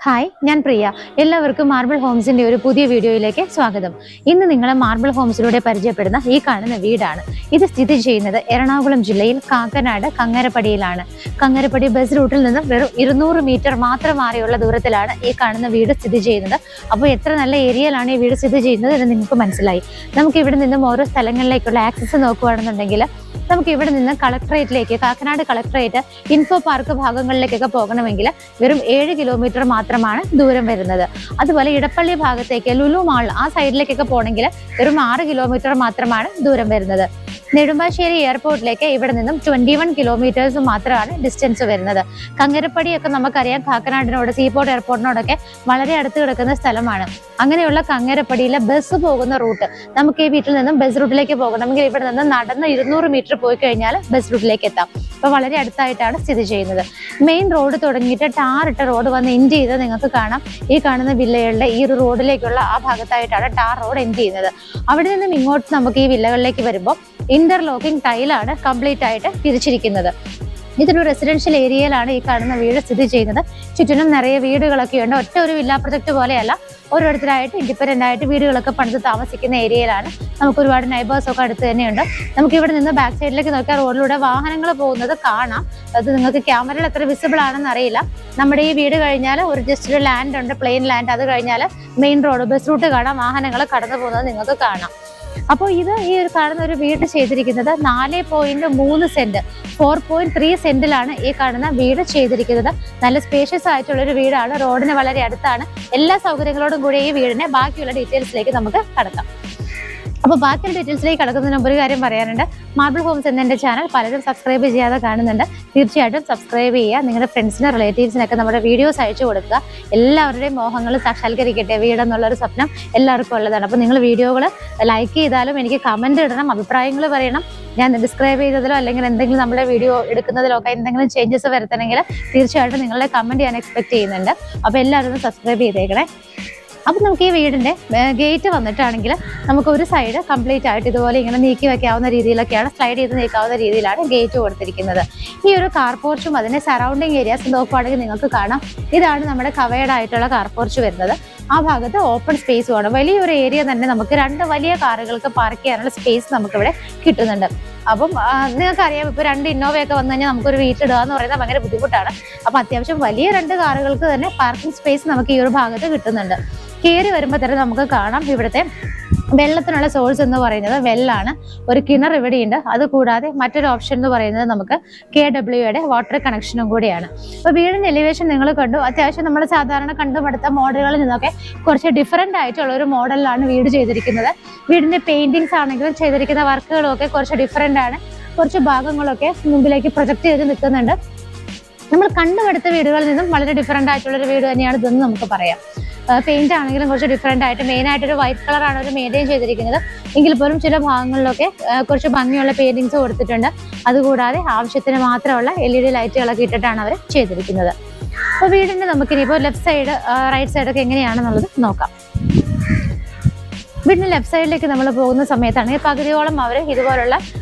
Hi, ഞാൻ പ്രിയ. എല്ലാവർക്കും marble ഹോംസിന്റെ ഒരു പുതിയ വീഡിയോയിലേക്ക് സ്വാഗതം. ഇന്ന് നിങ്ങളെ മാർബിൾ ഹോംസിലൂടെ പരിചയപ്പെടുന്ന ഈ കാണുന്ന വീടാണ്. ഇത് സ്ഥിതി ചെയ്യുന്നത് എറണാകുളം ജില്ലയിൽ കാക്കനാട് കങ്ങരപ്പടിയിലാണ്. കങ്ങരപ്പടി ബസ് റൂട്ടിൽ നിന്നും വെറും 200 മീറ്റർ മാത്രം മാറിയുള്ള ദൂരത്തിലാണ് ഈ കാണുന്ന വീട് സ്ഥിതി ചെയ്യുന്നത്. അപ്പോൾ എത്ര നല്ല ഏരിയയിലാണ് ഈ വീട് സ്ഥിതി ചെയ്യുന്നത് എന്ന് നിങ്ങൾക്ക് മനസ്സിലായി. നമുക്ക് ഇവിടെ നിന്നും ഓരോ സ്ഥലങ്ങളിലേക്കുള്ള ആക്സസ് നോക്കുകയാണെന്നുണ്ടെങ്കിൽ നമുക്ക് ഇവിടെ നിന്ന് കളക്ടറേറ്റിലേക്ക്, കാക്കനാട് കളക്ടറേറ്റ്, ഇൻഫോ പാർക്ക് ഭാഗങ്ങളിലേക്കൊക്കെ പോകണമെങ്കിൽ വെറും 7 കിലോമീറ്റർ മാത്രമാണ് ദൂരം വരുന്നത്. അതുപോലെ ഇടപ്പള്ളി ഭാഗത്തേക്ക്, ലുലു മാൾ ആ സൈഡിലേക്കൊക്കെ പോകണമെങ്കിൽ വെറും 6 കിലോമീറ്റർ മാത്രമാണ് ദൂരം വരുന്നത്. നെടുമ്പാശ്ശേരി എയർപോർട്ടിലേക്ക് ഇവിടെ നിന്നും 21 കിലോമീറ്റേഴ്സ് മാത്രമാണ് ഡിസ്റ്റൻസ് വരുന്നത്. കങ്ങരപ്പടിയൊക്കെ നമുക്കറിയാം, കാക്കനാടിനോട്, സീപോർട്ട് എയർപോർട്ടിനോടൊക്കെ വളരെ അടുത്ത് കിടക്കുന്ന സ്ഥലമാണ്. അങ്ങനെയുള്ള കങ്ങരപ്പടിയിലെ ബസ് പോകുന്ന റൂട്ട്, നമുക്ക് ഈ വീട്ടിൽ നിന്നും ബസ് റൂട്ടിലേക്ക് പോകണമെങ്കിൽ ഇവിടെ നിന്ന് നടന്ന് 200 മീറ്റർ പോയി കഴിഞ്ഞാൽ ബസ് റൂട്ടിലേക്ക് എത്താം. അപ്പോൾ വളരെ അടുത്തായിട്ടാണ് സ്ഥിതി ചെയ്യുന്നത്. മെയിൻ റോഡ് തുടങ്ങിയിട്ട് ടാറിട്ട റോഡ് വന്ന് എൻഡ് ചെയ്ത് നിങ്ങൾക്ക് കാണാം. ഈ കാണുന്ന വില്ലകളുടെ ഈ ഒരു റോഡിലേക്കുള്ള ആ ഭാഗത്തായിട്ടാണ് ടാർ റോഡ് എൻഡ് ചെയ്യുന്നത്. അവിടെ നിന്നും ഇങ്ങോട്ട് നമുക്ക് ഈ വില്ലകളിലേക്ക് വരുമ്പോൾ ഇന്റർലോക്കിംഗ് ടൈലാണ് കംപ്ലീറ്റ് ആയിട്ട് തിരിച്ചിരിക്കുന്നത്. ഇതൊരു റെസിഡൻഷ്യൽ ഏരിയയിലാണ് ഈ കാണുന്ന വീട് സ്ഥിതി ചെയ്യുന്നത്. ചുറ്റിനും നിറയെ വീടുകളൊക്കെ ഉണ്ട്. ഒറ്റ ഒരു വില്ല പ്രൊജക്ട് പോലെയല്ല, ഓരോരുത്തരായിട്ട് ഇൻഡിപെൻഡന്റ് ആയിട്ട് വീടുകളൊക്കെ പണിത് താമസിക്കുന്ന ഏരിയയിലാണ്. നമുക്ക് ഒരുപാട് നൈബേഴ്സ് ഒക്കെ അടുത്ത് തന്നെയുണ്ട്. നമുക്ക് ഇവിടെ നിന്ന് ബാക്ക് സൈഡിലേക്ക് നോക്കിയാൽ റോഡിലൂടെ വാഹനങ്ങൾ പോകുന്നത് കാണാം. അത് നിങ്ങൾക്ക് ക്യാമറയിൽ എത്ര വിസിബിൾ ആണെന്ന് അറിയില്ല. നമ്മുടെ ഈ വീട് കഴിഞ്ഞാൽ ഒരു ജസ്റ്റ് ഒരു ലാൻഡ് ഉണ്ട്, പ്ലെയിൻ ലാൻഡ്. അത് കഴിഞ്ഞാൽ മെയിൻ റോഡ്, ബസ് റൂട്ട് കാണാം, വാഹനങ്ങൾ കടന്നു പോകുന്നത് നിങ്ങൾക്ക് കാണാം. അപ്പോൾ ഇത് ഈ ഒരു കാണുന്ന ഒരു വീട് ചെയ്തിരിക്കുന്നത് 4.3 സെന്റ്, 4.3 സെന്റിലാണ് ഈ കാണുന്ന വീട് ചെയ്തിരിക്കുന്നത്. നല്ല സ്പേഷ്യസ് ആയിട്ടുള്ളൊരു വീടാണ്. റോഡിന് വളരെ അടുത്താണ്. എല്ലാ സൗകര്യങ്ങളോടും കൂടി ഈ വീടിനെ ബാക്കിയുള്ള ഡീറ്റെയിൽസിലേക്ക് നമുക്ക് കടക്കാം. അപ്പോൾ ബാക്കിയുള്ള ഡീറ്റെയിൽസിലേക്ക് കടക്കുന്നതിന് മുമ്പ് ഒരു കാര്യം പറയാനുണ്ട്. മാർബിൾ ഹോംസ് എന്ന ചാനൽ പലരും സബ്സ്ക്രൈബ് ചെയ്യാതെ കാണുന്നുണ്ട്. തീർച്ചയായിട്ടും സബ്സ്ക്രൈബ് ചെയ്യുക. നിങ്ങളുടെ ഫ്രണ്ട്സിനും റിലേറ്റീവ്സിനൊക്കെ നമ്മുടെ വീഡിയോസ് അയച്ചു കൊടുക്കുക. എല്ലാവരുടെയും മോഹങ്ങൾ സാക്ഷാത്കരിക്കട്ടെ. വീടെന്നുള്ളൊരു സ്വപ്നം എല്ലാവർക്കും ഉള്ളതാണ്. അപ്പോൾ നിങ്ങൾ വീഡിയോകൾ ലൈക്ക് ചെയ്താലും എനിക്ക് കമൻറ്റ് ഇടണം, അഭിപ്രായങ്ങൾ പറയണം. ഞാൻ ഡിസ്ക്രൈബ് ചെയ്തതിലോ അല്ലെങ്കിൽ എന്തെങ്കിലും നമ്മുടെ വീഡിയോ എടുക്കുന്നതിലോ ഒക്കെ എന്തെങ്കിലും ചേഞ്ചസ് വരുത്തണമെങ്കിൽ തീർച്ചയായിട്ടും നിങ്ങളുടെ കമൻറ്റ് ഞാൻ എക്സ്പെക്ട് ചെയ്യുന്നുണ്ട്. അപ്പോൾ എല്ലാവരും സബ്സ്ക്രൈബ് ചെയ്തേക്കണേ. അപ്പം നമുക്ക് ഈ വീടിൻ്റെ ഗേറ്റ് വന്നിട്ടാണെങ്കിൽ നമുക്ക് ഒരു സൈഡ് കംപ്ലീറ്റ് ആയിട്ട് ഇതുപോലെ ഇങ്ങനെ നീക്കി വയ്ക്കാവുന്ന രീതിയിലൊക്കെയാണ്, സ്ലൈഡ് ചെയ്ത് നീക്കാവുന്ന രീതിയിലാണ് ഗേറ്റ് കൊടുത്തിരിക്കുന്നത്. ഈ ഒരു കാർ പോർച്ചും അതിൻ്റെ സറൗണ്ടിങ് ഏരിയാസ് നോക്കുവാണെങ്കിൽ നിങ്ങൾക്ക് കാണാം. ഇതാണ് നമ്മുടെ കവേർഡ് ആയിട്ടുള്ള കാർ പോർച്ച് വരുന്നത്. ആ ഭാഗത്ത് ഓപ്പൺ സ്പേസ് വേണം. വലിയൊരു ഏരിയ തന്നെ നമുക്ക് 2 വലിയ കാറുകൾക്ക് പാർക്ക് ചെയ്യാനുള്ള സ്പേസ് നമുക്കിവിടെ കിട്ടുന്നുണ്ട്. അപ്പം നിങ്ങൾക്കറിയാം, ഇപ്പോൾ 2 ഇന്നോവയൊക്കെ വന്നു കഴിഞ്ഞാൽ നമുക്കൊരു വീട്ടിലിടുക എന്ന് പറയുന്നത് ഭയങ്കര ബുദ്ധിമുട്ടാണ്. അപ്പം അത്യാവശ്യം വലിയ 2 കാറുകൾക്ക് തന്നെ പാർക്കിംഗ് സ്പേസ് നമുക്ക് ഈ ഒരു ഭാഗത്ത് കിട്ടുന്നുണ്ട്. കയറി വരുമ്പോൾ തന്നെ നമുക്ക് കാണാം ഇവിടുത്തെ വെള്ളത്തിനുള്ള സോഴ്സ് എന്ന് പറയുന്നത് വെല്ലാണ്. ഒരു കിണർ ഇവിടെയുണ്ട്. അതുകൂടാതെ മറ്റൊരു ഓപ്ഷൻ എന്ന് പറയുന്നത് നമുക്ക് KWയുടെ വാട്ടർ കണക്ഷനും കൂടിയാണ്. അപ്പോൾ വീടിൻ്റെ എലിവേഷൻ നിങ്ങൾ കണ്ടു. അത്യാവശ്യം നമ്മൾ സാധാരണ കണ്ടുമടുത്ത മോഡലുകളിൽ നിന്നൊക്കെ കുറച്ച് ഡിഫറൻ്റ് ആയിട്ടുള്ള ഒരു മോഡലിലാണ് വീട് ചെയ്തിരിക്കുന്നത്. വീടിൻ്റെ പെയിൻറ്റിങ്സ് ആണെങ്കിലും ചെയ്തിരിക്കുന്ന വർക്കുകളും ഒക്കെ കുറച്ച് ഡിഫറൻ്റ് ആണ്. കുറച്ച് ഭാഗങ്ങളൊക്കെ മുമ്പിലേക്ക് പ്രൊജക്റ്റ് ചെയ്ത് നിൽക്കുന്നുണ്ട്. നമ്മൾ കണ്ടുമടുത്ത വീടുകളിൽ നിന്നും വളരെ ഡിഫറൻ്റ് ആയിട്ടുള്ളൊരു വീട് തന്നെയാണ് ഇതെന്ന് നമുക്ക് പറയാം. പെയിന്റ് ആണെങ്കിലും കുറച്ച് ഡിഫറെൻ്റ് ആയിട്ട്, മെയിനായിട്ടൊരു വൈറ്റ് കളറാണ് ഒരു മെയിൻറ്റെയിൻ ചെയ്തിരിക്കുന്നത്. എങ്കിൽ പോലും ചില ഭാഗങ്ങളിലൊക്കെ കുറച്ച് ഭംഗിയുള്ള പെയിൻറ്റിങ്സ് കൊടുത്തിട്ടുണ്ട്. അതുകൂടാതെ ആവശ്യത്തിന് മാത്രമുള്ള LED ലൈറ്റുകളൊക്കെ ഇട്ടിട്ടാണ് അവർ ചെയ്തിരിക്കുന്നത്. അപ്പോൾ വീടിൻ്റെ നമുക്കിനിപ്പോൾ ലെഫ്റ്റ് സൈഡ്, റൈറ്റ് സൈഡൊക്കെ എങ്ങനെയാണെന്നുള്ളത് നോക്കാം. വീടിൻ്റെ ലെഫ്റ്റ് സൈഡിലേക്ക് നമ്മൾ പോകുന്ന സമയത്താണെങ്കിൽ പകുതിയോളം അവർ ഇതുപോലുള്ള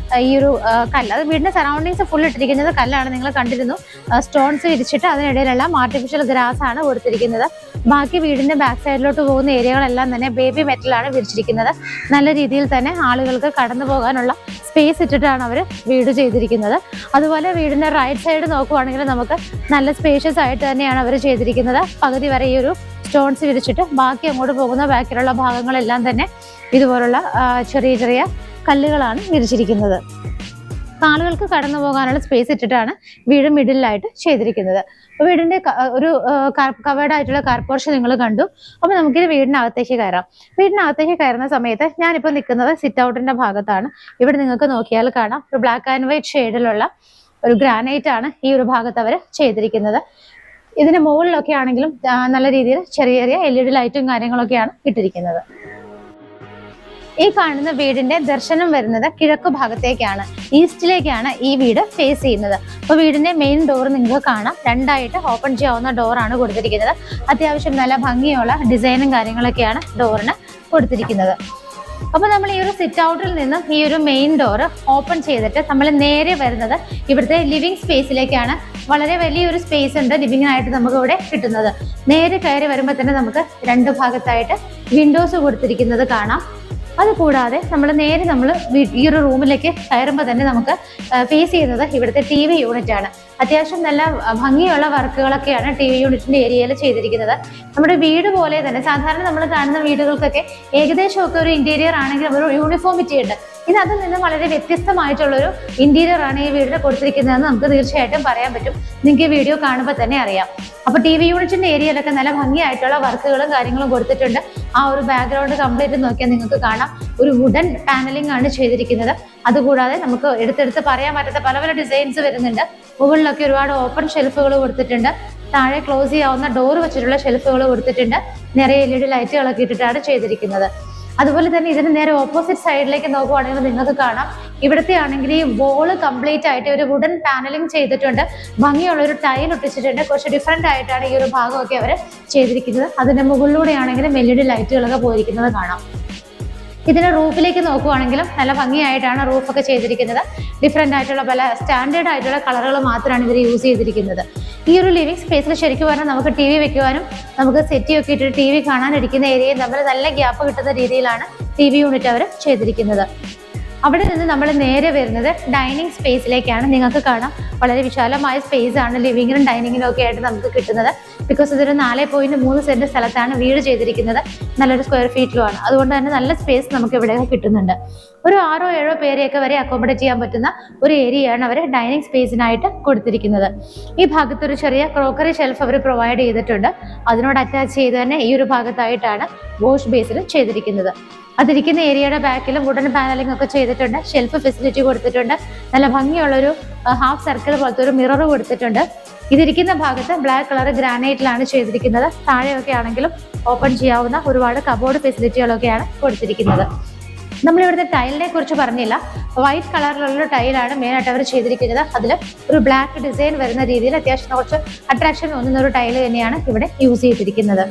ഈ ഒരു കല്ല്, അത് വീടിൻ്റെ സറൗണ്ടിങ്സ് ഫുൾ ഇട്ടിരിക്കുന്നത് കല്ലാണ്. നിങ്ങൾ കണ്ടിരുന്നു, സ്റ്റോൺസ് വിരിച്ചിട്ട് അതിനിടയിലെല്ലാം ആർട്ടിഫിഷ്യൽ ഗ്രാസ് ആണ് കൊടുത്തിരിക്കുന്നത്. ബാക്കി വീടിൻ്റെ ബാക്ക് സൈഡിലോട്ട് പോകുന്ന ഏരിയകളെല്ലാം തന്നെ ബേബി മെറ്റലാണ് വിരിച്ചിരിക്കുന്നത്. നല്ല രീതിയിൽ തന്നെ ആളുകൾക്ക് കടന്നു പോകാനുള്ള സ്പേസ് ഇട്ടിട്ടാണ് അവർ വീട് ചെയ്തിരിക്കുന്നത്. അതുപോലെ വീടിൻ്റെ റൈറ്റ് സൈഡ് നോക്കുവാണെങ്കിൽ നമുക്ക് നല്ല സ്പേഷ്യസ് ആയിട്ട് തന്നെയാണ് അവർ ചെയ്തിരിക്കുന്നത്. പകുതി വരെ ഈ ഒരു സ്റ്റോൺസ് വിരിച്ചിട്ട് ബാക്കി അങ്ങോട്ട് പോകുന്ന ബാക്കിലുള്ള ഭാഗങ്ങളെല്ലാം തന്നെ ഇതുപോലുള്ള ചെറിയ ചെറിയ കല്ലുകളാണ് വിരിച്ചിരിക്കുന്നത്. കാലുകൾക്ക് കടന്നു പോകാനുള്ള സ്പേസ് ഇട്ടിട്ടാണ് വീട് മിഡിലായിട്ട് ചെയ്തിരിക്കുന്നത്. അപ്പോൾ വീടിന്റെ ഒരു കവേർഡ് ആയിട്ടുള്ള കാർ പോർഷൻ നിങ്ങൾ കണ്ടു. അപ്പോൾ നമുക്കിത് വീടിനകത്തേക്ക് കയറാം. വീടിനകത്തേക്ക് കയറുന്ന സമയത്ത് ഞാനിപ്പോൾ നിൽക്കുന്നത് സിറ്റ് ഔട്ടിന്റെ ഭാഗത്താണ്. ഇവിടെ നിങ്ങൾക്ക് നോക്കിയാൽ കാണാം ഒരു ബ്ലാക്ക് ആൻഡ് വൈറ്റ് ഷെയ്ഡിലുള്ള ഒരു ഗ്രാനൈറ്റ് ആണ് ഈ ഒരു ഭാഗത്ത് അവർ ചെയ്തിരിക്കുന്നത്. ഇതിന് മുകളിലൊക്കെ ആണെങ്കിലും നല്ല രീതിയിൽ ചെറിയ ചെറിയ LED ലൈറ്റും കാര്യങ്ങളൊക്കെയാണ് ഇട്ടിരിക്കുന്നത്. ഈ കാണുന്ന വീടിന്റെ ദർശനം വരുന്നത് കിഴക്ക് ഭാഗത്തേക്കാണ്, ഈസ്റ്റിലേക്കാണ് ഈ വീട് ഫേസ് ചെയ്യുന്നത്. അപ്പോൾ വീടിന്റെ മെയിൻ ഡോർ നിങ്ങൾക്ക് കാണാം, രണ്ടായിട്ട് ഓപ്പൺ ചെയ്യാവുന്ന ഡോറാണ് കൊടുത്തിരിക്കുന്നത്. അത്യാവശ്യം നല്ല ഭംഗിയുള്ള ഡിസൈനും കാര്യങ്ങളൊക്കെയാണ് ഡോറിന് കൊടുത്തിരിക്കുന്നത്. അപ്പോൾ നമ്മൾ ഈ ഒരു സിറ്റ് ഔട്ടിൽ നിന്നും ഈ ഒരു മെയിൻ ഡോർ ഓപ്പൺ ചെയ്തിട്ട് നമ്മൾ നേരെ വരുന്നത് ഇവിടുത്തെ ലിവിങ് സ്പേസിലേക്കാണ്. വളരെ വലിയൊരു സ്പേസ് ഉണ്ട് ലിവിങ്ങിനായിട്ട് നമുക്ക് ഇവിടെ കിട്ടുന്നത്. നേരെ കയറി വരുമ്പോൾ തന്നെ നമുക്ക് രണ്ട് ഭാഗത്തായിട്ട് വിൻഡോസ് കൊടുത്തിരിക്കുന്നത് കാണാം. അതുകൂടാതെ നമ്മൾ ഈ ഒരു റൂമിലേക്ക് കയറുമ്പോൾ തന്നെ നമുക്ക് ഫേസ് ചെയ്യുന്നത് ഇവിടുത്തെ TV യൂണിറ്റ് ആണ്. അത്യാവശ്യം നല്ല ഭംഗിയുള്ള വർക്കുകളൊക്കെയാണ് TV യൂണിറ്റിന്റെ ഏരിയയിൽ ചെയ്തിരിക്കുന്നത്. നമ്മുടെ വീട് പോലെ തന്നെ സാധാരണ നമ്മൾ കാണുന്ന വീടുകൾക്കൊക്കെ ഏകദേശമൊക്കെ ഒരു ഇന്റീരിയർ ആണെങ്കിൽ ഒരു യൂണിഫോമിറ്റി ഉണ്ട്. ഇത് അതിൽ നിന്ന് വളരെ വ്യത്യസ്തമായിട്ടുള്ളൊരു ഇന്റീരിയർ ആണ് ഈ വീടിന് കൊടുത്തിരിക്കുന്നതെന്ന് നമുക്ക് തീർച്ചയായിട്ടും പറയാൻ പറ്റും. നിങ്ങൾക്ക് ഈ വീഡിയോ കാണുമ്പോൾ തന്നെ അറിയാം. അപ്പോൾ TV യൂണിറ്റിന്റെ ഏരിയയിലൊക്കെ നല്ല ഭംഗിയായിട്ടുള്ള വർക്കുകളും കാര്യങ്ങളും കൊടുത്തിട്ടുണ്ട്. ആ ഒരു ബാക്ക്ഗ്രൗണ്ട് കംപ്ലീറ്റ് നോക്കിയാൽ നിങ്ങൾക്ക് കാണാം ഒരു വുഡൻ പാനലിംഗ് ആണ് ചെയ്തിരിക്കുന്നത്. അതുകൂടാതെ നമുക്ക് എടുത്തെടുത്ത് പറയാൻ പറ്റാത്ത പല പല ഡിസൈൻസ് വരുന്നുണ്ട്. മുകളിലൊക്കെ ഒരുപാട് ഓപ്പൺ ഷെൽഫുകൾ കൊടുത്തിട്ടുണ്ട്. താഴെ ക്ലോസ് ചെയ്യാവുന്ന ഡോർ വെച്ചിട്ടുള്ള ഷെൽഫുകൾ കൊടുത്തിട്ടുണ്ട്. നിറയെ LED ലൈറ്റുകളൊക്കെ ഇട്ടിട്ടാണ് ചെയ്തിരിക്കുന്നത്. അതുപോലെ തന്നെ ഇതിന് നേരെ ഓപ്പോസിറ്റ് സൈഡിലേക്ക് നോക്കുവാണെങ്കിൽ നിങ്ങൾക്ക് കാണാം ഇവിടുത്തെ ആണെങ്കിൽ ഈ വോള് കംപ്ലീറ്റ് ആയിട്ട് ഒരു വുഡൻ പാനലിംഗ് ചെയ്തിട്ടുണ്ട്. ഭംഗിയുള്ള ഒരു ടൈൽ ഒട്ടിച്ചിട്ടുണ്ട്. കുറച്ച് ഡിഫറെന്റ് ആയിട്ടാണ് ഈ ഒരു ഭാഗമൊക്കെ അവർ ചെയ്തിരിക്കുന്നത്. അതിന്റെ മുകളിലൂടെ ആണെങ്കിലും LED ലൈറ്റുകളൊക്കെ പോയിരിക്കുന്നത് കാണാം. ഇതിന്റെ റൂഫിലേക്ക് നോക്കുവാണെങ്കിലും നല്ല ഭംഗിയായിട്ടാണ് റൂഫൊക്കെ ചെയ്തിരിക്കുന്നത്. ഡിഫറെന്റ് ആയിട്ടുള്ള പല സ്റ്റാൻഡേർഡ് ആയിട്ടുള്ള കളറുകൾ മാത്രമാണ് ഇവർ യൂസ് ചെയ്തിരിക്കുന്നത്. ഈ ഒരു ലിവിംഗ് സ്പേസിൽ ശരിക്കും പറഞ്ഞാൽ നമുക്ക് TV വെക്കുവാനും നമുക്ക് സെറ്റിയൊക്കെ ഇട്ടിട്ട് TV കാണാനിരിക്കുന്ന ഏരിയയും തമ്മിൽ നല്ല ഗ്യാപ്പ് കിട്ടുന്ന രീതിയിലാണ് TV യൂണിറ്റ് അവർ ചെയ്തിരിക്കുന്നത്. അവിടെ നിന്ന് നമ്മൾ നേരെ വരുന്നത് ഡൈനിങ് സ്പേസിലേക്കാണ്. നിങ്ങൾക്ക് കാണാം വളരെ വിശാലമായ സ്പേസ് ആണ് ലിവിങ്ങിനും ഡൈനിങ്ങിനും ഒക്കെ ആയിട്ട് നമുക്ക് കിട്ടുന്നത്. ബിക്കോസ് ഇതൊരു 4.3 സെന്റ് സ്ഥലത്താണ് വീട് ചെയ്തിരിക്കുന്നത്. നല്ലൊരു സ്ക്വയർ ഫീറ്റിലുമാണ്. അതുകൊണ്ട് തന്നെ നല്ല സ്പേസ് നമുക്ക് ഇവിടെ കിട്ടുന്നുണ്ട്. ഒരു 6-7 പേരെയൊക്കെ വരെ അക്കോമഡേറ്റ് ചെയ്യാൻ പറ്റുന്ന ഒരു ഏരിയയാണ് അവർ ഡൈനിങ് സ്പേസിനായിട്ട് കൊടുത്തിരിക്കുന്നത്. ഈ ഭാഗത്ത് ഒരു ചെറിയ ക്രോക്കറി ഷെൽഫ് അവർ പ്രൊവൈഡ് ചെയ്തിട്ടുണ്ട്. അതിനോട് അറ്റാച്ച് ചെയ്ത് തന്നെ ഈ ഒരു ഭാഗത്തായിട്ടാണ് വാഷ് ബേസിലും ചെയ്തിരിക്കുന്നത്. അതിരിക്കുന്ന ഏരിയയുടെ ബാക്കിലും വുഡൻ പാനലിംഗ് ഒക്കെ ചെയ്തിട്ടുണ്ട്. ഷെൽഫ് ഫെസിലിറ്റി കൊടുത്തിട്ടുണ്ട്. നല്ല ഭംഗിയുള്ളൊരു ഹാഫ് സർക്കിൾ പോലത്തെ ഒരു മിറർ കൊടുത്തിട്ടുണ്ട്. ഇതിരിക്കുന്ന ഭാഗത്ത് ബ്ലാക്ക് കളർ ഗ്രാനൈറ്റിലാണ് ചെയ്തിരിക്കുന്നത്. താഴെയൊക്കെ ആണെങ്കിലും ഓപ്പൺ ചെയ്യാവുന്ന ഒരുപാട് കബോർഡ് ഫെസിലിറ്റികളൊക്കെയാണ് കൊടുത്തിരിക്കുന്നത്. നമ്മളിവിടുത്തെ ടൈലിനെ കുറിച്ച് പറഞ്ഞില്ല. വൈറ്റ് കളറിലുള്ള ടൈലാണ് മെയിനായിട്ട് അവർ ചെയ്തിരിക്കുന്നത്. അതിൽ ഒരു ബ്ലാക്ക് ഡിസൈൻ വരുന്ന രീതിയിൽ അത്യാവശ്യം കുറച്ച് അട്രാക്ഷൻ തോന്നുന്ന ഒരു ടൈല് തന്നെയാണ് ഇവിടെ യൂസ് ചെയ്തിരിക്കുന്നത്.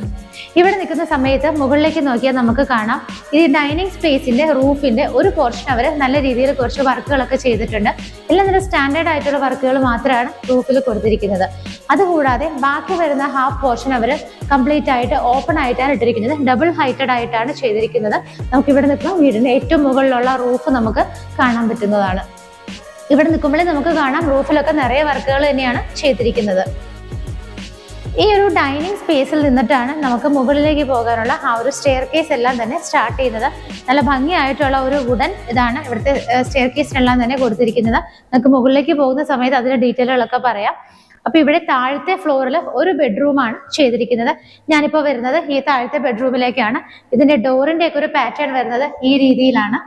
ഇവിടെ നിൽക്കുന്ന സമയത്ത് മുകളിലേക്ക് നോക്കിയാൽ നമുക്ക് കാണാം ഈ ഡൈനിങ് സ്പേസിന്റെ റൂഫിന്റെ ഒരു പോർഷൻ അവർ നല്ല രീതിയിൽ കുറച്ച് വർക്കുകളൊക്കെ ചെയ്തിട്ടുണ്ട്. എല്ലാം നല്ല സ്റ്റാൻഡേർഡ് ആയിട്ടുള്ള വർക്കുകൾ മാത്രമാണ് റൂഫിൽ കൊടുത്തിരിക്കുന്നത്. അതുകൂടാതെ ബാക്കി വരുന്ന ഹാഫ് പോർഷൻ അവർ കംപ്ലീറ്റ് ആയിട്ട് ഓപ്പൺ ആയിട്ടാണ് ഇട്ടിരിക്കുന്നത്. ഡബിൾ ഹൈറ്റഡ് ആയിട്ടാണ് ചെയ്തിരിക്കുന്നത്. നമുക്ക് ഇവിടെ നിൽക്കുന്ന വീടിന്റെ ഏറ്റവും മുകളിലുള്ള റൂഫ് നമുക്ക് കാണാൻ പറ്റുന്നതാണ്. ഇവിടെ നിൽക്കുമ്പോഴേ നമുക്ക് കാണാം റൂഫിലൊക്കെ നിറയെ വർക്കുകൾ തന്നെയാണ് ചെയ്തിരിക്കുന്നത്. ഈ ഒരു ഡൈനിങ് സ്പേസിൽ നിന്നിട്ടാണ് നമുക്ക് മുകളിലേക്ക് പോകാനുള്ള ആ ഒരു സ്റ്റെയർ കേസ് എല്ലാം തന്നെ സ്റ്റാർട്ട് ചെയ്യുന്നത്. നല്ല ഭംഗിയായിട്ടുള്ള ഒരു വുഡൻ ഇതാണ് ഇവിടുത്തെ സ്റ്റെയർ കേസിനെല്ലാം തന്നെ കൊടുത്തിരിക്കുന്നത്. നമുക്ക് മുകളിലേക്ക് പോകുന്ന സമയത്ത് അതിന്റെ ഡീറ്റെയിലുകളൊക്കെ പറയാം. അപ്പൊ ഇവിടെ താഴത്തെ ഫ്ലോറിൽ ഒരു ബെഡ്റൂമാണ് ചെയ്തിരിക്കുന്നത്. ഞാനിപ്പോൾ വരുന്നത് ഈ താഴത്തെ ബെഡ്റൂമിലേക്കാണ്. ഇതിന്റെ ഡോറിന്റെ ഒക്കെ ഒരു പാറ്റേൺ വരുന്നത് ഈ രീതിയിലാണ്.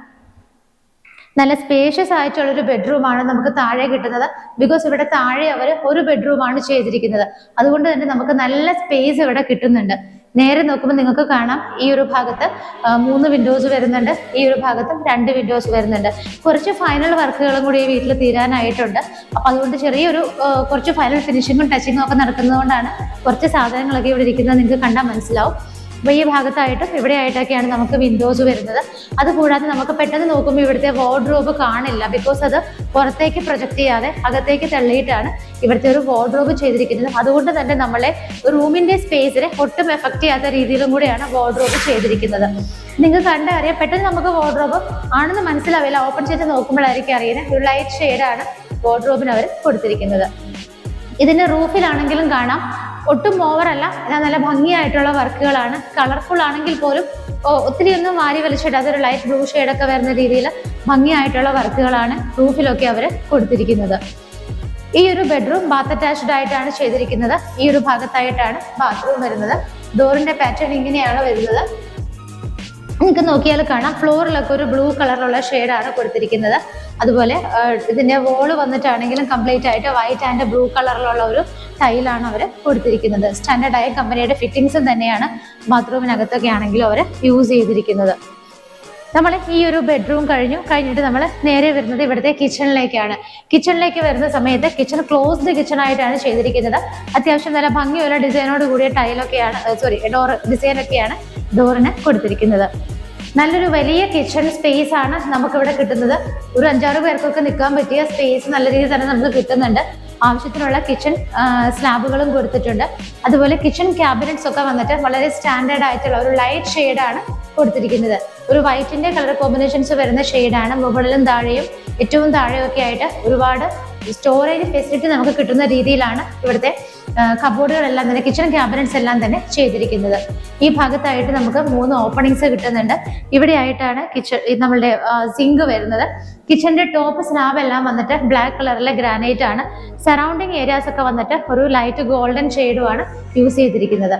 നല്ല സ്പേഷ്യസ് ആയിട്ടുള്ള ഒരു ബെഡ്റൂമാണ് നമുക്ക് താഴെ കിട്ടുന്നത്. ബിക്കോസ് ഇവിടെ താഴെ അവർ ഒരു ബെഡ്റൂമാണ് ചെയ്തിരിക്കുന്നത്. അതുകൊണ്ട് തന്നെ നമുക്ക് നല്ല സ്പേസ് ഇവിടെ കിട്ടുന്നുണ്ട്. നേരെ നോക്കുമ്പോൾ നിങ്ങൾക്ക് കാണാം ഈ ഒരു ഭാഗത്ത് 3 വിൻഡോസ് വരുന്നുണ്ട്. ഈ ഒരു ഭാഗത്തും 2 വിൻഡോസ് വരുന്നുണ്ട്. കുറച്ച് ഫൈനൽ വർക്കുകളും കൂടി ഈ വീട്ടിൽ തീരാനായിട്ടുണ്ട്. അപ്പൊ അതുകൊണ്ട് ചെറിയൊരു കുറച്ച് ഫൈനൽ ഫിനിഷിങ്ങും ടച്ചിങ്ങും ഒക്കെ നടക്കുന്നതുകൊണ്ടാണ് കുറച്ച് സാധനങ്ങളൊക്കെ ഇവിടെ ഇരിക്കുന്നത് നിങ്ങൾക്ക് കണ്ടാൽ മനസ്സിലാവും. അപ്പോൾ ഈ ഭാഗത്തായിട്ടും ഇവിടെ ആയിട്ടൊക്കെയാണ് നമുക്ക് വിൻഡോസ് വരുന്നത്. അതുകൂടാതെ നമുക്ക് പെട്ടെന്ന് നോക്കുമ്പോൾ ഇവിടുത്തെ വാർഡ്രോബ് കാണില്ല. ബിക്കോസ് അത് പുറത്തേക്ക് പ്രൊജക്ട് ചെയ്യാതെ അകത്തേക്ക് തള്ളിയിട്ടാണ് ഇവിടുത്തെ ഒരു വാർഡ്രോബ് ചെയ്തിരിക്കുന്നത്. അതുകൊണ്ട് തന്നെ നമ്മളെ റൂമിന്റെ സ്പേസിനെ ഒട്ടും എഫക്ട് ചെയ്യാത്ത രീതിയിലും കൂടെയാണ് വാർഡ്രോബ് ചെയ്തിരിക്കുന്നത്. നിങ്ങൾക്ക് കണ്ടറിയാം, പെട്ടെന്ന് നമുക്ക് വാർഡ്രോബ് ആണെന്ന് മനസ്സിലാവില്ല. ഓപ്പൺ ചെയ്ത് നോക്കുമ്പോഴായിരിക്കും അറിയുന്നത്. ഒരു ലൈറ്റ് ഷെയ്ഡാണ് വാർഡ്രോബിന് അവർ കൊടുത്തിരിക്കുന്നത്. ഇതിന്റെ റൂഫിലാണെങ്കിലും കാണാം ഒട്ടും ഓവറല്ല, എന്നാൽ നല്ല ഭംഗിയായിട്ടുള്ള വർക്കുകളാണ്. കളർഫുൾ ആണെങ്കിൽ പോലും ഒത്തിരി ഒന്നും വാരി വലിച്ചിടാതെ ഒരു ലൈറ്റ് ബ്ലൂ ഷെയ്ഡൊക്കെ വരുന്ന രീതിയിൽ ഭംഗിയായിട്ടുള്ള വർക്കുകളാണ് റൂഫിലൊക്കെ അവർ കൊടുത്തിരിക്കുന്നത്. ഈ ഒരു ബെഡ്റൂം ബാത്ത് അറ്റാച്ച്ഡ് ആയിട്ടാണ് ചെയ്തിരിക്കുന്നത്. ഈ ഒരു ഭാഗത്തായിട്ടാണ് ബാത്റൂം വരുന്നത്. ഡോറിന്റെ പാറ്റേൺ ഇങ്ങനെയാണ് വരുന്നത്. നിങ്ങൾക്ക് നോക്കിയാൽ കാണാം ഫ്ലോറിലൊക്കെ ഒരു ബ്ലൂ കളറിലുള്ള ഷെയ്ഡാണ് കൊടുത്തിരിക്കുന്നത്. അതുപോലെ ഇതിന്റെ വോള് വന്നിട്ടാണെങ്കിലും കംപ്ലീറ്റ് ആയിട്ട് വൈറ്റ് ആൻഡ് ബ്ലൂ കളറിലുള്ള ഒരു ടൈലാണ് അവർ കൊടുത്തിരിക്കുന്നത്. സ്റ്റാൻഡേർഡ് ആയ കമ്പനിയുടെ ഫിറ്റിംഗ്സും തന്നെയാണ് ബാത്റൂമിനകത്തൊക്കെ ആണെങ്കിലും അവർ യൂസ് ചെയ്തിരിക്കുന്നത്. നമ്മൾ ഈ ഒരു ബെഡ്റൂം കഴിഞ്ഞിട്ട് നമ്മൾ നേരെ വരുന്നത് ഇവിടുത്തെ കിച്ചണിലേക്കാണ്. കിച്ചണിലേക്ക് വരുന്ന സമയത്ത് കിച്ചൺ ക്ലോസ്ഡ് കിച്ചൺ ആയിട്ടാണ് ചെയ്തിരിക്കുന്നത്. അത്യാവശ്യം നല്ല ഭംഗിയുള്ള ഡിസൈനോട് കൂടിയ ഡോർ ഡിസൈനൊക്കെയാണ് ഡോറിന് കൊടുത്തിരിക്കുന്നത്. നല്ലൊരു വലിയ കിച്ചൺ സ്പേസ് ആണ് നമുക്കിവിടെ കിട്ടുന്നത്. ഒരു 5-6 പേർക്കൊക്കെ നിൽക്കാൻ പറ്റിയ സ്പേസ് നല്ല രീതിയിൽ തന്നെ നമുക്ക് കിട്ടുന്നുണ്ട്. ആവശ്യത്തിനുള്ള കിച്ചൺ സ്ലാബുകളും കൊടുത്തിട്ടുണ്ട്. അതുപോലെ കിച്ചൺ ക്യാബിനറ്റ്സ് ഒക്കെ വന്നിട്ട് വളരെ സ്റ്റാൻഡേർഡ് ആയിട്ടുള്ള ഒരു ലൈറ്റ് ഷെയ്ഡാണ് കൊടുത്തിരിക്കുന്നത്. ഒരു വൈറ്റിന്റെ കളർ കോമ്പിനേഷൻസ് വരുന്ന ഷെയ്ഡാണ്. മുകളിലും താഴെയും ഏറ്റവും താഴെയൊക്കെ ആയിട്ട് ഒരുപാട് സ്റ്റോറേജ് ഫെസിലിറ്റി നമുക്ക് കിട്ടുന്ന രീതിയിലാണ് ഇവിടുത്തെ കബോർഡുകളെല്ലാം തന്നെ കിച്ചൺ ക്യാബിനറ്റ്സ് എല്ലാം തന്നെ ചെയ്തിരിക്കുന്നത്. ഈ ഭാഗത്തായിട്ട് നമുക്ക് 3 ഓപ്പണിങ്സ് കിട്ടുന്നുണ്ട്. ഇവിടെ ആയിട്ടാണ് നമ്മളുടെ സിങ്ക് വരുന്നത്. കിച്ചന്റെ ടോപ്പ് സ്ലാബ് എല്ലാം വന്നിട്ട് ബ്ലാക്ക് കളറിലെ ഗ്രാനൈറ്റ് ആണ്. സറൗണ്ടിങ് ഏരിയാസ് ഒക്കെ വന്നിട്ട് ഒരു ലൈറ്റ് ഗോൾഡൻ ഷെയ്ഡുമാണ് യൂസ് ചെയ്തിരിക്കുന്നത്.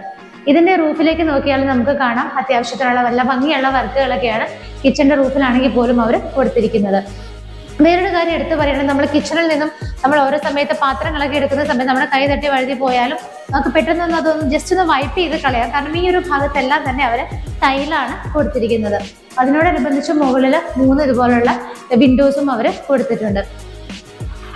ഇതിന്റെ റൂഫിലേക്ക് നോക്കിയാൽ നമുക്ക് കാണാം അത്യാവശ്യത്തിനുള്ള നല്ല ഭംഗിയുള്ള വർക്കുകളൊക്കെയാണ് കിച്ചന്റെ റൂഫിലാണെങ്കിൽ പോലും അവർ കൊടുത്തിരിക്കുന്നത്. വേറൊരു കാര്യം എടുത്തു പറയുന്നത്, നമ്മൾ കിച്ചണിൽ നിന്നും നമ്മൾ ഓരോ സമയത്ത് പാത്രങ്ങളൊക്കെ എടുക്കുന്ന സമയത്ത് നമ്മുടെ കൈ തട്ടി വഴുതി പോയാലും നമുക്ക് പെട്ടെന്ന് അതൊന്ന് ജസ്റ്റ് ഒന്ന് വൈപ്പ് ചെയ്ത് കളയാം. കാരണം ഈ ഒരു ഭാഗത്തെല്ലാം തന്നെ അവർ ടൈലാണ് കൊടുത്തിരിക്കുന്നത്. അതിനോടനുബന്ധിച്ച് മുകളിൽ 3 ഇതുപോലുള്ള വിൻഡോസും അവർ കൊടുത്തിട്ടുണ്ട്.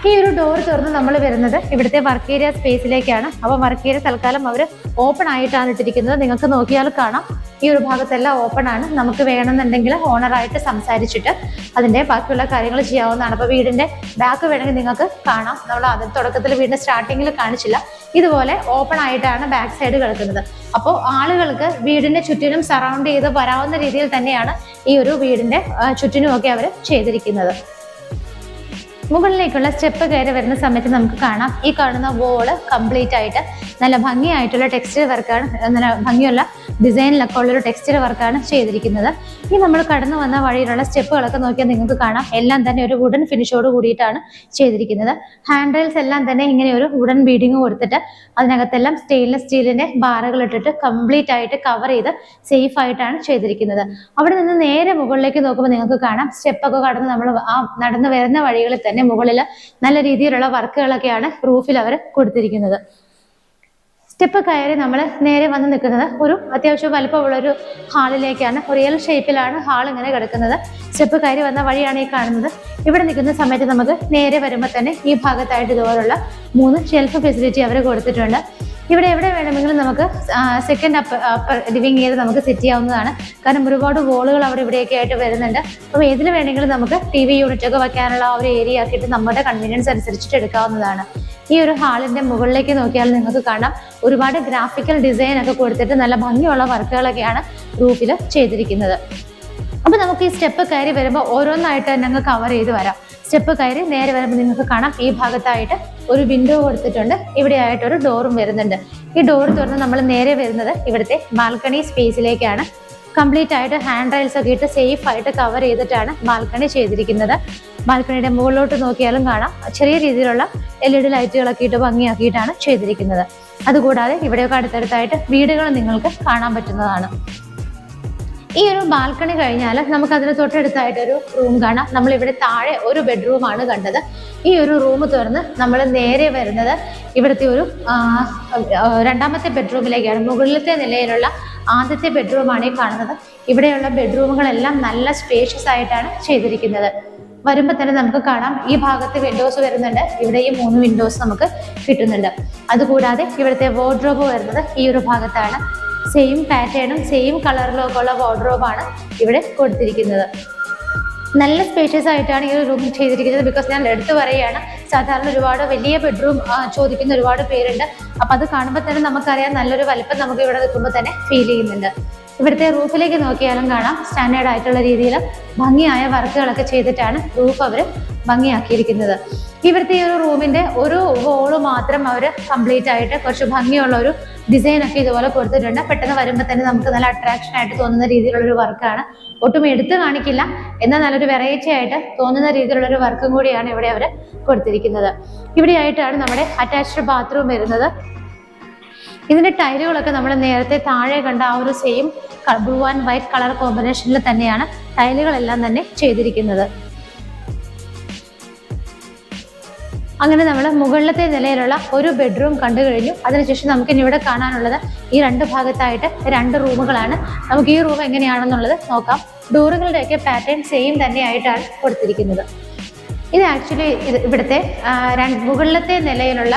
ഈ ഒരു ഡോർ തുറന്ന് നമ്മൾ വരുന്നത് ഇവിടുത്തെ വർക്ക് ഏരിയ സ്പേസിലേക്കാണ്. അപ്പോൾ വർക്ക് ഏരിയ തൽക്കാലം അവർ ഓപ്പൺ ആയിട്ടാണ് ഇട്ടിരിക്കുന്നത്. നിങ്ങൾക്ക് നോക്കിയാൽ കാണാം ഈ ഒരു ഭാഗത്തെല്ലാം ഓപ്പൺ ആണ്. നമുക്ക് വേണമെന്നുണ്ടെങ്കിൽ ഓണറായിട്ട് സംസാരിച്ചിട്ട് അതിൻ്റെ ബാക്കിയുള്ള കാര്യങ്ങൾ ചെയ്യാവുന്നതാണ്. അപ്പോൾ വീടിൻ്റെ ബാക്ക് വേണമെങ്കിൽ നിങ്ങൾക്ക് കാണാം. നമ്മൾ അത് തുടക്കത്തിൽ വീടിൻ്റെ സ്റ്റാർട്ടിങ്ങിൽ കാണിച്ചില്ല. ഇതുപോലെ ഓപ്പൺ ആയിട്ടാണ് ബാക്ക് സൈഡ് കിടക്കുന്നത്. അപ്പോൾ ആളുകൾക്ക് വീടിൻ്റെ ചുറ്റിനും സറൗണ്ട് ചെയ്ത് വരാവുന്ന രീതിയിൽ തന്നെയാണ് ഈ ഒരു വീടിൻ്റെ ചുറ്റിനുമൊക്കെ അവർ ചെയ്തിരിക്കുന്നത്. മുകളിലേക്കുള്ള സ്റ്റെപ്പ് കയറി വരുന്ന സമയത്ത് നമുക്ക് കാണാം ഈ കാണുന്ന വോള് കംപ്ലീറ്റ് ആയിട്ട് നല്ല ഭംഗിയായിട്ടുള്ള ടെക്സ്റ്റൈൽ വർക്കാണ്, നല്ല ഭംഗിയുള്ള ഡിസൈനിലൊക്കെ ഉള്ളൊരു ടെക്സ്റ്റൈൽ വർക്കാണ് ചെയ്തിരിക്കുന്നത്. ഈ നമ്മൾ കടന്നു വന്ന വഴിയിലുള്ള സ്റ്റെപ്പുകളൊക്കെ നോക്കിയാൽ നിങ്ങൾക്ക് കാണാം എല്ലാം തന്നെ ഒരു വുഡൻ ഫിനിഷോട് കൂടിയിട്ടാണ് ചെയ്തിരിക്കുന്നത്. ഹാൻഡ് റെയിൽസ് എല്ലാം തന്നെ ഇങ്ങനെ ഒരു വുഡൻ ബീഡിങ് കൊടുത്തിട്ട് അതിനകത്തെല്ലാം സ്റ്റെയിൻലെസ് സ്റ്റീലിന്റെ ബാറുകൾ ഇട്ടിട്ട് കംപ്ലീറ്റ് ആയിട്ട് കവർ ചെയ്ത് സേഫ് ആയിട്ടാണ് ചെയ്തിരിക്കുന്നത്. അവിടെ നിന്ന് നേരെ മുകളിലേക്ക് നോക്കുമ്പോൾ നിങ്ങൾക്ക് കാണാം സ്റ്റെപ്പൊക്കെ കടന്ന് നമ്മൾ ആ നടന്നു വരുന്ന വഴികളിൽ തന്നെ മുകളിൽ നല്ല രീതിയിലുള്ള വർക്കുകളൊക്കെയാണ് റൂഫിൽ അവർ കൊടുത്തിരിക്കുന്നത്. സ്റ്റെപ്പ് കയറി നമ്മൾ നേരെ വന്ന് നിൽക്കുന്നത് ഒരു അത്യാവശ്യം വലിപ്പമുള്ള ഒരു ഹാളിലേക്കാണ്. ഒരു എൽ ഷേപ്പിലാണ് ഹാൾ ഇങ്ങനെ കിടക്കുന്നത്. സ്റ്റെപ്പ് കയറി വന്ന വഴിയാണ് ഈ കാണുന്നത്. ഇവിടെ നിൽക്കുന്ന സമയത്ത് നമുക്ക് നേരെ വരുമ്പോൾ തന്നെ ഈ ഭാഗത്തായിട്ട് ഇതുപോലുള്ള 3 ഷെൽഫ് ഫെസിലിറ്റി അവർ കൊടുത്തിട്ടുണ്ട്. ഇവിടെ എവിടെ വേണമെങ്കിലും നമുക്ക് സെക്കൻഡ് അപ്പർ ലിവിങ് ഏരിയ നമുക്ക് സെറ്റ് ചെയ്യാവുന്നതാണ്. കാരണം ഒരുപാട് വോളുകൾ അവിടെ ഇവിടെയൊക്കെ ആയിട്ട് വരുന്നുണ്ട്. അപ്പോൾ ഏതിൽ വേണമെങ്കിലും നമുക്ക് TV യൂണിറ്റ് ഒക്കെ വെക്കാനുള്ള ആ ഒരു ഏരിയ ആക്കിയിട്ട് നമ്മുടെ കൺവീനിയൻസ് അനുസരിച്ചിട്ട് എടുക്കാവുന്നതാണ്. ഈ ഒരു ഹാളിന്റെ മുകളിലേക്ക് നോക്കിയാൽ നിങ്ങൾക്ക് കാണാം ഒരുപാട് ഗ്രാഫിക്കൽ ഡിസൈൻ ഒക്കെ കൊടുത്തിട്ട് നല്ല ഭംഗിയുള്ള വർക്കുകളൊക്കെയാണ് റൂഫിൽ ചെയ്തിരിക്കുന്നത്. അപ്പൊ നമുക്ക് ഈ സ്റ്റെപ്പ് കയറി വരുമ്പോൾ ഓരോന്നായിട്ട് തന്നെ അങ്ങ് കവർ ചെയ്ത് വരാം. സ്റ്റെപ്പ് കയറി നേരെ വരുമ്പോൾ നിങ്ങൾക്ക് കാണാം ഈ ഭാഗത്തായിട്ട് ഒരു വിൻഡോ കൊടുത്തിട്ടുണ്ട്. ഇവിടെ ആയിട്ടൊരു ഡോറും വരുന്നുണ്ട്. ഈ ഡോർ തുറന്ന് നമ്മൾ നേരെ വരുന്നത് ഇവിടുത്തെ ബാൽക്കണി സ്പേസിലേക്കാണ്. കംപ്ലീറ്റ് ആയിട്ട് ഹാൻഡ് റെയിൽസ് ഒക്കെ ഇട്ട് സേഫ് ആയിട്ട് കവർ ചെയ്തിട്ടാണ് ബാൽക്കണി ചെയ്തിരിക്കുന്നത്. ബാൽക്കണിയുടെ മുകളിലോട്ട് നോക്കിയാലും കാണാം ചെറിയ രീതിയിലുള്ള LED ലൈറ്റുകളൊക്കെ ഇട്ട് ഭംഗിയാക്കിയിട്ടാണ് ചെയ്തിരിക്കുന്നത്. അതുകൂടാതെ ഇവിടെയൊക്കെ അടുത്തടുത്തായിട്ട് വീടുകൾ നിങ്ങൾക്ക് കാണാൻ പറ്റുന്നതാണ്. ഈ ഒരു ബാൽക്കണി കഴിഞ്ഞാൽ നമുക്ക് അതിന് തൊട്ടടുത്തായിട്ടൊരു റൂം കാണാം. നമ്മളിവിടെ താഴെ ഒരു ബെഡ്റൂമാണ് കണ്ടത്. ഈ ഒരു റൂം തുറന്ന് നമ്മൾ നേരെ വരുന്നത് ഇവിടുത്തെ ഒരു 2ാമത്തെ ബെഡ്റൂമിലേക്കാണ്. മുകളിലത്തെ നിലയിലുള്ള ആദ്യത്തെ ബെഡ്റൂമാണ് ഈ കാണുന്നത്. ഇവിടെയുള്ള ബെഡ്റൂമുകളെല്ലാം നല്ല സ്പേഷ്യസ് ആയിട്ടാണ് ചെയ്തിരിക്കുന്നത്. വരുമ്പോൾ തന്നെ നമുക്ക് കാണാം ഈ ഭാഗത്ത് വിൻഡോസ് വരുന്നുണ്ട്. ഇവിടെ ഈ 3 വിൻഡോസ് നമുക്ക് കിട്ടുന്നുണ്ട്. അതുകൂടാതെ ഇവിടുത്തെ വാർഡ്രോബ് വരുന്നത് ഈ ഒരു ഭാഗത്താണ്. സെയിം പാറ്റേണും സെയിം കളറിലും ഒക്കെ ഉള്ള വാർഡ്രോബാണ് ഇവിടെ കൊടുത്തിരിക്കുന്നത്. നല്ല സ്പേഷ്യസ് ആയിട്ടാണ് ഈ ഒരു റൂം ചെയ്തിരിക്കുന്നത്. ബിക്കോസ് ഞാൻ എടുത്തു പറയുകയാണ്, സാധാരണ ഒരുപാട് വലിയ ബെഡ്റൂം ചോദിക്കുന്ന ഒരുപാട് പേരുണ്ട്. അപ്പം അത് കാണുമ്പോൾ തന്നെ നമുക്കറിയാം നല്ലൊരു വലിപ്പം നമുക്ക് ഇവിടെ നിൽക്കുമ്പോൾ തന്നെ ഫീൽ ചെയ്യുന്നുണ്ട്. ഇവിടുത്തെ റൂഫിലേക്ക് നോക്കിയാലും കാണാം സ്റ്റാൻഡേർഡ് ആയിട്ടുള്ള രീതിയിൽ ഭംഗിയായ വർക്കുകളൊക്കെ ചെയ്തിട്ടാണ് റൂഫ് അവർ ഭംഗിയാക്കിയിരിക്കുന്നത്. ഇവിടുത്തെ ഈ ഒരു റൂമിന്റെ ഒരു വോള് മാത്രം അവർ കംപ്ലീറ്റ് ആയിട്ട് കുറച്ച് ഭംഗിയുള്ള ഒരു ഡിസൈൻ ഒക്കെ ഇതുപോലെ കൊടുത്തിട്ടുണ്ട്. പെട്ടെന്ന് വരുമ്പോൾ തന്നെ നമുക്ക് നല്ല അട്രാക്ഷൻ ആയിട്ട് തോന്നുന്ന രീതിയിലുള്ള ഒരു വർക്കാണ്. ഒട്ടും എടുത്തു കാണിക്കില്ല, എന്നാൽ നല്ലൊരു വെറൈറ്റി ആയിട്ട് തോന്നുന്ന രീതിയിലുള്ള ഒരു വർക്കും കൂടിയാണ് ഇവിടെ അവർ കൊടുത്തിരിക്കുന്നത്. ഇവിടെയായിട്ടാണ് നമ്മുടെ അറ്റാച്ച്ഡ് ബാത്റൂം വരുന്നത്. ഇതിന്റെ ടൈലുകളൊക്കെ നമ്മൾ നേരത്തെ താഴെ കണ്ട ആ ഒരു same blue and white colour കോമ്പിനേഷനിൽ തന്നെയാണ് ടൈലുകളെല്ലാം തന്നെ ചെയ്തിരിക്കുന്നത്. അങ്ങനെ നമ്മൾ മുകളിലത്തെ നിലയിലുള്ള ഒരു ബെഡ്റൂം കണ്ടു കഴിഞ്ഞു. അതിനുശേഷം നമുക്ക് ഇനി ഇവിടെ കാണാനുള്ളത് ഈ രണ്ട് ഭാഗത്തായിട്ട് രണ്ട് റൂമുകളാണ്. നമുക്ക് ഈ റൂം എങ്ങനെയാണെന്നുള്ളത് നോക്കാം. ഡോറുകളുടെയൊക്കെ പാറ്റേൺ സെയിം തന്നെയായിട്ടാണ് കൊടുത്തിരിക്കുന്നത്. ഇത് ആക്ച്വലി ഇവിടുത്തെ മുകളിലത്തെ നിലയിലുള്ള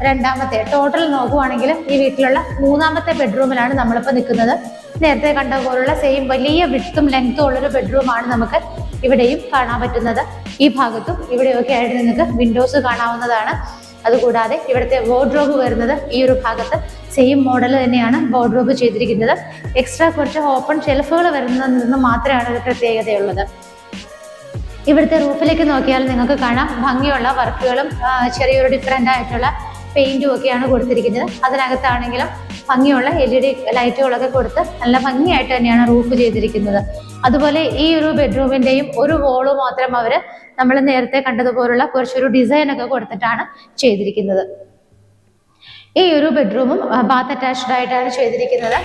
രണ്ടാമത്തെ ടോട്ടൽ നോക്കുവാണെങ്കിൽ ഈ വീട്ടിലുള്ള മൂന്നാമത്തെ ബെഡ്റൂമിലാണ് നമ്മളിപ്പോൾ നിൽക്കുന്നത്. നേരത്തെ കണ്ട പോലുള്ള സെയിം വലിയ വിഡ്ത്തും ലെങ്ത്തും ഉള്ളൊരു ബെഡ്റൂമാണ് നമുക്ക് ഇവിടെയും കാണാൻ പറ്റുന്നത്. ഈ ഭാഗത്തും ഇവിടെയൊക്കെ ആയിട്ട് നിങ്ങൾക്ക് വിൻഡോസ് കാണാവുന്നതാണ്. അതുകൂടാതെ ഇവിടുത്തെ വാർഡ്രോബ് വരുന്നത് ഈ ഒരു ഭാഗത്ത് സെയിം മോഡൽ തന്നെയാണ് വാർഡ്രോബ് ചെയ്തിരിക്കുന്നത്. എക്സ്ട്രാ കുറച്ച് ഓപ്പൺ ഷെൽഫുകൾ വരുന്നതിൽ നിന്ന് മാത്രമാണ് ഒരു പ്രത്യേകതയുള്ളത്. ഇവിടുത്തെ റൂഫിലേക്ക് നോക്കിയാൽ നിങ്ങൾക്ക് കാണാം ഭംഗിയുള്ള വർക്കുകളും ചെറിയൊരു ഡിഫറെൻ്റ് ആയിട്ടുള്ള പെയിന്റും ഒക്കെയാണ് കൊടുത്തിരിക്കുന്നത്. അതിനകത്താണെങ്കിലും ഭംഗിയുള്ള LED ലൈറ്റുകളൊക്കെ കൊടുത്ത് നല്ല ഭംഗിയായിട്ട് തന്നെയാണ് റൂഫ് ചെയ്തിരിക്കുന്നത്. അതുപോലെ ഈ ഒരു ബെഡ്റൂമിന്റെയും ഒരു വോള് മാത്രം അവർ നമ്മൾ നേരത്തെ കണ്ടതുപോലുള്ള കുറച്ചൊരു ഡിസൈൻ ഒക്കെ കൊടുത്തിട്ടാണ് ചെയ്തിരിക്കുന്നത്. ഈ ഒരു ബെഡ്റൂമും ബാത്ത് അറ്റാച്ച്ഡ് ആയിട്ടാണ് ചെയ്തിരിക്കുന്നത്.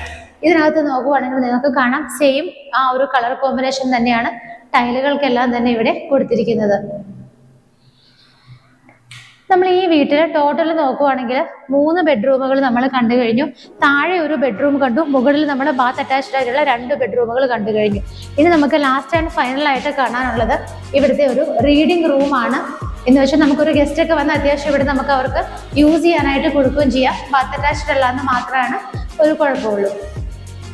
ഇതിനകത്ത് നോക്കുവാണെങ്കിൽ നിങ്ങൾക്ക് കാണാം സെയിം ആ ഒരു കളർ കോമ്പിനേഷൻ തന്നെയാണ് ടൈലുകൾക്കെല്ലാം തന്നെ ഇവിടെ കൊടുത്തിരിക്കുന്നത്. നമ്മൾ ഈ വീട്ടിൽ ടോട്ടൽ നോക്കുവാണെങ്കിൽ 3 ബെഡ്റൂമുകൾ നമ്മൾ കണ്ടു കഴിഞ്ഞു. താഴെ ഒരു ബെഡ്റൂം കണ്ടു, മുകളിൽ നമ്മൾ ബാത്ത് അറ്റാച്ച്ഡ് ആയിട്ടുള്ള 2 ബെഡ്റൂമുകൾ കണ്ടു കഴിഞ്ഞു. ഇനി നമുക്ക് ലാസ്റ്റ് ആൻഡ് ഫൈനൽ ആയിട്ട് കാണാനുള്ളത് ഇവിടുത്തെ ഒരു റീഡിംഗ് റൂമാണ്. എന്ന് വെച്ചാൽ നമുക്കൊരു ഗസ്റ്റ് ഒക്കെ വന്ന അത്യാവശ്യം ഇവിടെ നമുക്ക് അവർക്ക് യൂസ് ചെയ്യാനായിട്ട് കൊടുക്കുകയും ചെയ്യാം. ബാത്ത് അറ്റാച്ച്ഡ് അല്ല എന്ന് മാത്രമാണ് ഒരു കുഴപ്പമുള്ളൂ.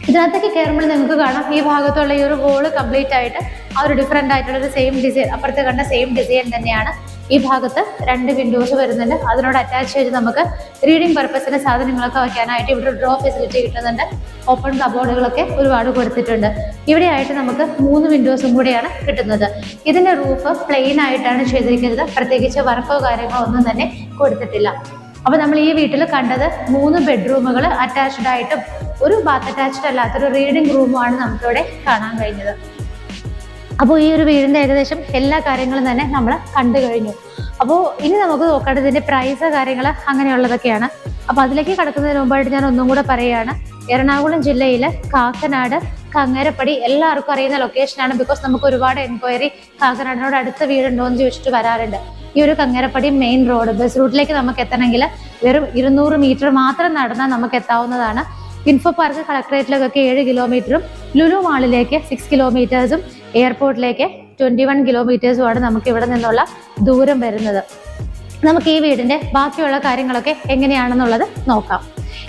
ഇതിനകത്തേക്ക് കയറുമ്പോൾ നിങ്ങൾക്ക് കാണാം ഈ ഭാഗത്തുള്ള ഈ ഒരു വോള് കംപ്ലീറ്റ് ആയിട്ട് ആ ഒരു ഡിഫറെൻ്റ് ആയിട്ടുള്ള ഒരു സെയിം ഡിസൈൻ, അപ്പുറത്ത് കണ്ട സെയിം ഡിസൈൻ തന്നെയാണ്. ഈ ഭാഗത്ത് 2 വിൻഡോസ് വരുന്നുണ്ട്. അതിനോട് അറ്റാച്ച് ചെയ്ത് നമുക്ക് റീഡിംഗ് പർപ്പസിന് സാധനങ്ങളൊക്കെ വയ്ക്കാനായിട്ട് ഇവിടെ ഡ്രോ ഫെസിലിറ്റി കിട്ടുന്നുണ്ട്. ഓപ്പൺ കബോർഡുകളൊക്കെ ഒരുപാട് കൊടുത്തിട്ടുണ്ട്. ഇവിടെ ആയിട്ട് നമുക്ക് 3 വിൻഡോസും കൂടിയാണ് കിട്ടുന്നത്. ഇതിന്റെ റൂഫ് പ്ലെയിൻ ആയിട്ടാണ് ചെയ്തിരിക്കുന്നത്. പ്രത്യേകിച്ച് വർക്കോ കാര്യങ്ങളോ ഒന്നും തന്നെ കൊടുത്തിട്ടില്ല. അപ്പൊ നമ്മൾ ഈ വീട്ടിൽ കണ്ടത് 3 ബെഡ്റൂമുകൾ അറ്റാച്ച്ഡ് ആയിട്ടും ഒരു ബാത്ത് അറ്റാച്ച്ഡ് അല്ലാത്തൊരു റീഡിംഗ് റൂമുമാണ് നമുക്കിവിടെ കാണാൻ കഴിഞ്ഞത്. അപ്പോൾ ഈ ഒരു വീടിന്റെ ഏകദേശം എല്ലാ കാര്യങ്ങളും തന്നെ നമ്മൾ കണ്ടു കഴിഞ്ഞു. അപ്പോൾ ഇനി നമുക്ക് നോക്കേണ്ടത് ഇതിന്റെ പ്രൈസ് കാര്യങ്ങൾ അങ്ങനെയുള്ളതൊക്കെയാണ്. അപ്പോൾ അതിലേക്ക് കടക്കുന്നതിന് മുമ്പായിട്ട് ഞാൻ ഒന്നും കൂടെ പറയുകയാണ്. എറണാകുളം ജില്ലയിൽ കാക്കനാട് കങ്ങരപ്പടി എല്ലാവർക്കും അറിയുന്ന ലൊക്കേഷനാണ്. ബിക്കോസ് നമുക്ക് ഒരുപാട് എൻക്വയറി കാക്കനാടിനോട് അടുത്ത വീടുണ്ടോ എന്ന് ചോദിച്ചിട്ട് വരാറുണ്ട്. ഈ ഒരു കങ്ങരപ്പടി മെയിൻ റോഡ് ബസ് റൂട്ടിലേക്ക് നമുക്ക് എത്തണമെങ്കിൽ വെറും 200 മീറ്റർ മാത്രം നടന്നാൽ നമുക്ക് എത്താവുന്നതാണ്. ഇൻഫോ പാർക്ക് കളക്ടറേറ്റിലേക്കൊക്കെ 7 കിലോമീറ്ററും ലുലു മാളിലേക്ക് 6 കിലോമീറ്റേഴ്സും എയർപോർട്ടിലേക്ക് 21 കിലോമീറ്റേഴ്സുമാണ് നമുക്ക് ഇവിടെ നിന്നുള്ള ദൂരം വരുന്നത്. നമുക്ക് ഈ വീടിന്റെ ബാക്കിയുള്ള കാര്യങ്ങളൊക്കെ എങ്ങനെയാണെന്നുള്ളത് നോക്കാം.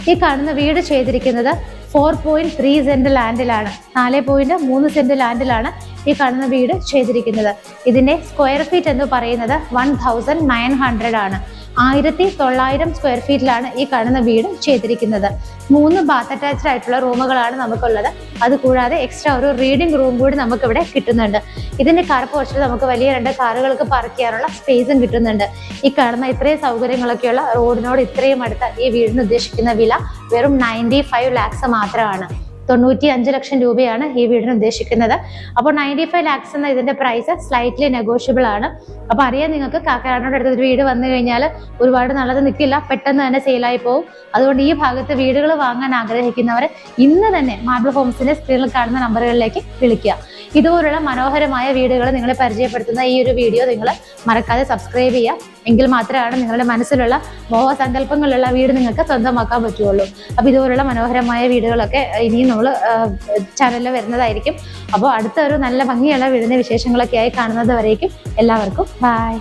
ഈ കാണുന്ന വീട് ചെയ്തിരിക്കുന്നത് 4.3 സെന്റ് ലാൻഡിലാണ്. 4.3 സെന്റ് ലാൻഡിലാണ് ഈ കാണുന്ന വീട് ചെയ്തിരിക്കുന്നത്. ഇതിന്റെ സ്ക്വയർ ഫീറ്റ് എന്ന് പറയുന്നത് 1900 ആണ്. 1900 സ്ക്വയർ ഫീറ്റിലാണ് ഈ കാണുന്ന വീട് ചെയ്തിരിക്കുന്നത്. 3 ബാത്ത് അറ്റാച്ച്ഡ് ആയിട്ടുള്ള റൂമുകളാണ് നമുക്കുള്ളത്. അതുകൂടാതെ എക്സ്ട്രാ ഒരു റീഡിംഗ് റൂം കൂടി നമുക്ക് ഇവിടെ കിട്ടുന്നുണ്ട്. ഇതിന്റെ കാർ പോർച്ചിൽ നമുക്ക് വലിയ 2 കാറുകൾക്ക് പാർക്ക് ചെയ്യാനുള്ള സ്പേസും കിട്ടുന്നുണ്ട്. ഈ കാണുന്ന ഇത്രയും സൗകര്യങ്ങളൊക്കെയുള്ള റോഡിനോട് ഇത്രയും അടുത്ത ഈ വീടിന് ഉദ്ദേശിക്കുന്ന വില വെറും 95 lakhs മാത്രമാണ്. 95 ലക്ഷം രൂപയാണ് ഈ വീടിന് ഉദ്ദേശിക്കുന്നത്. അപ്പോൾ 95 lakhs എന്ന ഇതിന്റെ പ്രൈസ് സ്ലൈറ്റ്ലി നെഗോഷ്യബിൾ ആണ്. അപ്പോൾ അറിയാം നിങ്ങൾക്ക് കാക്കനാടിനോട് അടുത്തൊരു വീട് വന്നു കഴിഞ്ഞാൽ ഒരുപാട് നല്ലത് നിൽക്കില്ല, പെട്ടെന്ന് തന്നെ സെയിലായി പോകും. അതുകൊണ്ട് ഈ ഭാഗത്ത് വീടുകൾ വാങ്ങാൻ ആഗ്രഹിക്കുന്നവർ ഇന്ന് തന്നെ മാർബിൾ ഹോംസിന്റെ സ്ക്രീനിൽ കാണുന്ന നമ്പറുകളിലേക്ക് വിളിക്കുക. ഇതുപോലുള്ള മനോഹരമായ വീടുകൾ നിങ്ങളെ പരിചയപ്പെടുത്തുന്ന ഈ ഒരു വീഡിയോ നിങ്ങൾ മറക്കാതെ സബ്സ്ക്രൈബ് ചെയ്യുക. എങ്കിൽ മാത്രമാണ് നിങ്ങളുടെ മനസ്സിലുള്ള മോഹസങ്കല്പങ്ങളുള്ള വീട് നിങ്ങൾക്ക് സ്വന്തമാക്കാൻ പറ്റുള്ളൂ. അപ്പോൾ ഇതുപോലുള്ള മനോഹരമായ വീടുകളൊക്കെ ഇനിയും നമ്മൾ ചാനലിൽ വരുന്നതായിരിക്കും. അപ്പോൾ അടുത്ത ഒരു നല്ല ഭംഗിയുള്ള വീടിന്റെ വിശേഷങ്ങളൊക്കെ ആയി കാണുന്നത് വരേക്കും എല്ലാവർക്കും ബൈ.